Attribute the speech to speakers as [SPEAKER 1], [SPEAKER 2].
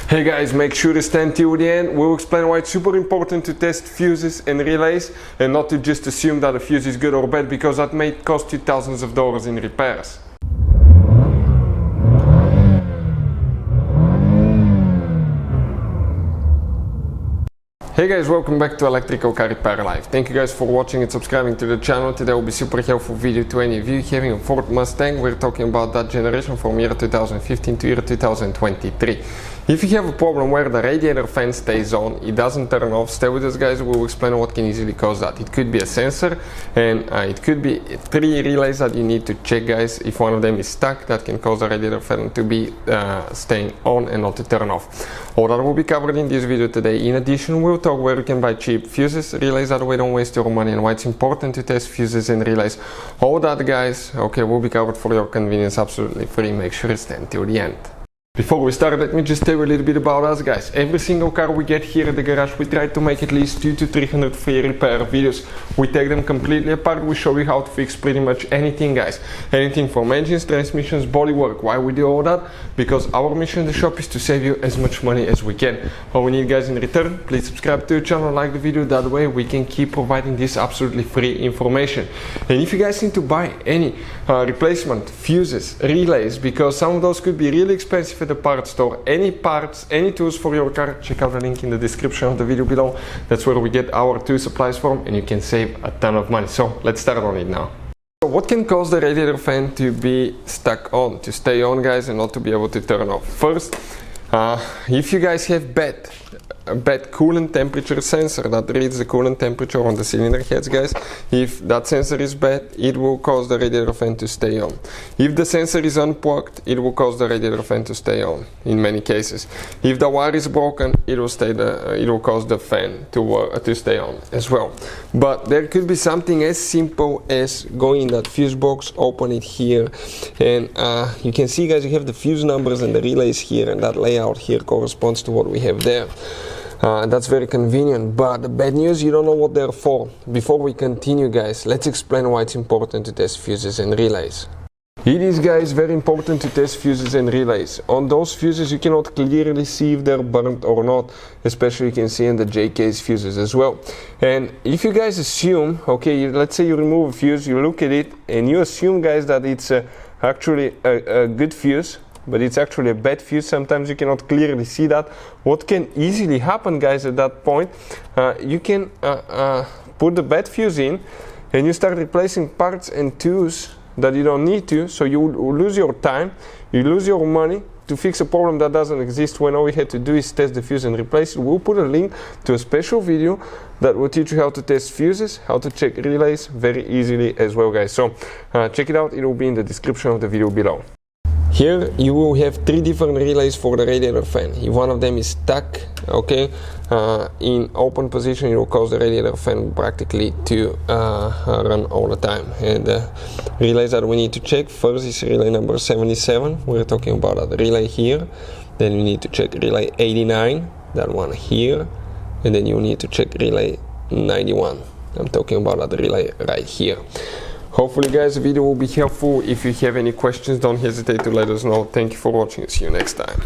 [SPEAKER 1] Hey guys, make sure to stand till the end. We'll explain why it's super important to test fuses and relays and not to just assume that a fuse is good or bad, because that may cost you thousands of dollars in repairs. Hey guys, welcome back to Electrical Car Repair Live. Thank you guys for watching and subscribing to the channel. Today will be super helpful video to any of you having a Ford Mustang. We're talking about that generation from year 2015 to year 2023. If you have a problem where the radiator fan stays on, it doesn't turn off, stay with us guys, we'll explain what can easily cause that. It could be a sensor, and it could be 3 relays that you need to check guys. If one of them is stuck, that can cause the radiator fan to be staying on and not to turn off. All that will be covered in this video today. In addition, we'll talk where you can buy cheap fuses, relays, that way don't waste your money, and why it's important to test fuses and relays. All that guys, okay, will be covered for your convenience, absolutely free. Make sure to stand till the end. Before we start, let me just tell you a little bit about us guys. Every single car we get here at the garage, we try to make at least 200 to 300 free repair videos. We take them completely apart, we show you how to fix pretty much anything guys. Anything from engines, transmissions, bodywork. Why we do all that? Because our mission in the shop is to save you as much money as we can. All we need guys in return, please subscribe to the channel, like the video, that way we can keep providing this absolutely free information. And if you guys need to buy any replacement fuses, relays, because some of those could be really expensive at the parts store, any parts, any tools for your car, check out the link in the description of the video below. That's where we get our tool supplies from, and you can save a ton of money. So let's start on it now. So what can cause the radiator fan to be stuck on, to stay on guys, and not to be able to turn off? First, if you guys have a bad coolant temperature sensor that reads the coolant temperature on the cylinder heads guys, if that sensor is bad, it will cause the radiator fan to stay on. If the sensor is unplugged, it will cause the radiator fan to stay on in many cases. If the wire is broken, it will cause the fan to stay on as well. But there could be something as simple as going in that fuse box, open it here, and you can see guys, you have the fuse numbers and the relays here, and that layout here corresponds to what we have there. That's very convenient, but the bad news, you don't know what they're for. Before we continue guys, let's explain why it's important to test fuses and relays. It is guys very important to test fuses and relays. On those fuses you cannot clearly see if they're burnt or not, especially you can see in the J-case fuses as well. And if you guys assume, okay, let's say you remove a fuse, you look at it and you assume guys that it's actually a good fuse, but it's actually a bad fuse. Sometimes you cannot clearly see that. What can easily happen guys at that point, you can put the bad fuse in and you start replacing parts and tools that you don't need to, so you lose your time, you lose your money to fix a problem that doesn't exist, when all we had to do is test the fuse and replace it. We'll put a link to a special video that will teach you how to test fuses, how to check relays very easily as well guys. So check it out, it will be in the description of the video below. Here you will have 3 different relays for the radiator fan. If one of them is stuck, okay, in open position, it will cause the radiator fan practically to run all the time. And the relays that we need to check, first is relay number 77. We're talking about that relay here. Then we need to check relay 89, that one here. And then you need to check relay 91. I'm talking about that relay right here. Hopefully guys the video will be helpful. If you have any questions, don't hesitate to let us know. Thank you for watching. See you next time.